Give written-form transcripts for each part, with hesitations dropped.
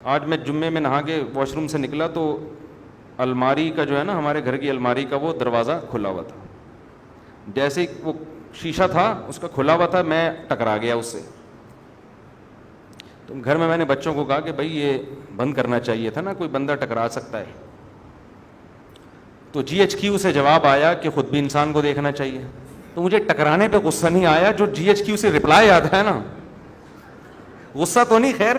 آج میں جمعے میں نہا کے واش روم سے نکلا تو الماری کا جو ہے نا، ہمارے گھر کی الماری کا وہ دروازہ کھلا ہوا تھا. جیسے وہ شیشہ تھا اس کا کھلا ہوا تھا، میں ٹکرا گیا اس سے. تو گھر میں نے بچوں کو کہا کہ بھائی یہ بند کرنا چاہیے تھا نا، کوئی بندہ ٹکرا سکتا ہے. تو جی ایچ کیو سے جواب آیا کہ خود بھی انسان کو دیکھنا چاہیے. تو مجھے ٹکرانے پہ غصہ نہیں آیا، جو جی ایچ کیو سے رپلائی آتا ہے نا، غصہ تو نہیں خیر،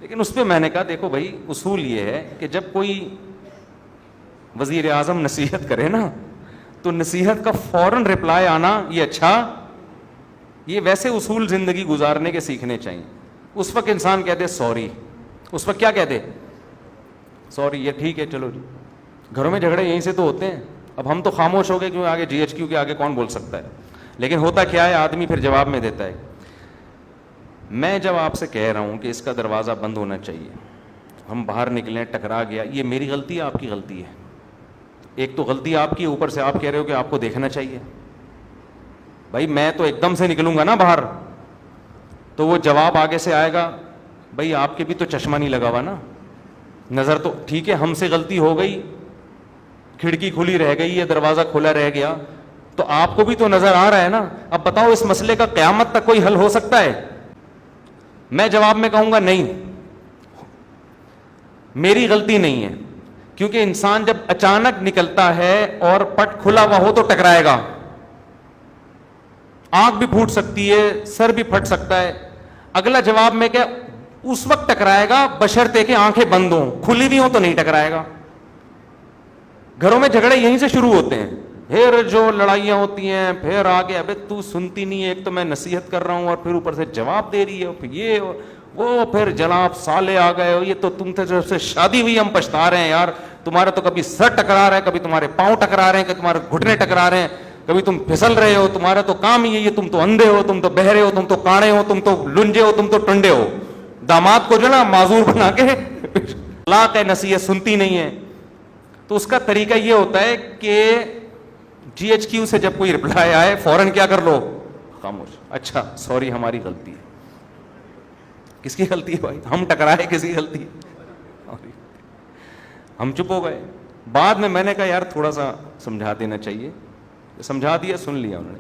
لیکن اس پہ میں نے کہا دیکھو بھائی اصول یہ ہے کہ جب کوئی وزیر اعظم نصیحت کرے نا تو نصیحت کا فوراً رپلائی آنا یہ اچھا، یہ ویسے اصول زندگی گزارنے کے سیکھنے چاہیے. اس وقت انسان کہہ دے سوری، اس وقت کیا کہہ دے سوری، یہ ٹھیک ہے چلو جی. گھروں میں جھگڑے یہیں سے تو ہوتے ہیں. اب ہم تو خاموش ہو گئے کیوں، آگے جی ایچ کیو کے آگے کون بول سکتا ہے. لیکن ہوتا کیا ہے، آدمی پھر جواب میں دیتا ہے. میں جب آپ سے کہہ رہا ہوں کہ اس کا دروازہ بند ہونا چاہیے، ہم باہر نکلیں ٹکرا گیا، یہ میری غلطی ہے آپ کی غلطی ہے؟ ایک تو غلطی آپ کی، اوپر سے آپ کہہ رہے ہو کہ آپ کو دیکھنا چاہیے. بھائی میں تو ایک دم سے نکلوں گا نا باہر، تو وہ جواب آگے سے آئے گا بھائی آپ کے بھی تو چشمہ نہیں لگا ہوا نا، نظر تو ٹھیک ہے، ہم سے غلطی ہو گئی، کھڑکی کھلی رہ گئی ہے، دروازہ کھلا رہ گیا، تو آپ کو بھی تو نظر آ رہا ہے نا. اب بتاؤ اس مسئلے کا قیامت تک کوئی حل ہو سکتا ہے؟ میں جواب میں کہوں گا نہیں، میری غلطی نہیں ہے، کیونکہ انسان جب اچانک نکلتا ہے اور پٹ کھلا ہوا ہو تو ٹکرائے گا، آنکھ بھی پھوٹ سکتی ہے، سر بھی پھٹ سکتا ہے. اگلا جواب میں کہ اس وقت ٹکرائے گا بشرطے کہ آنکھیں بند ہوں، کھلی ہوئی ہوں تو نہیں ٹکرائے گا. گھروں میں جھگڑے یہیں سے شروع ہوتے ہیں، پھر جو لڑائیاں ہوتی ہیں پھر آگے ابے تو سنتی نہیں ہے، ایک تو میں نصیحت کر رہا ہوں اور پھر اوپر سے جواب دے رہی ہے، پھر یہ وہ، پھر جناب سالے آ گئے ہو، یہ تو تم سے جب سے شادی ہوئی ہم پچھتا رہے ہیں یار، تمہارا تو کبھی سر ٹکرا رہا ہے، کبھی تمہارے پاؤں ٹکرا رہے ہیں، کبھی تمہارے گھٹنے ٹکرا رہے ہیں، کبھی تم پھسل رہے ہو، تمہارا تو کام ہی ہے، تم تو اندھے ہو، تم تو بہرے ہو، تم تو کاڑے ہو، تم تو لنجے ہو، تم تو ٹنڈے ہو. داماد کو جو نا معذور بنا کے طلاق ہے، نصیحت سنتی نہیں ہے. تو اس کا طریقہ یہ ہوتا ہے کہ جی ایچ کیو سے جب کوئی رپلائی آئے فوراً کیا کر لو، خاموش. اچھا سوری ہماری غلطی ہے. کس کی غلطی ہے بھائی؟ ہم ٹکرائے، کسی کی غلطی ہے؟ ہم چپ ہو گئے. بعد میں نے کہا یار تھوڑا سا سمجھا دینا چاہیے، سمجھا دیا، سن لیا انہوں نے.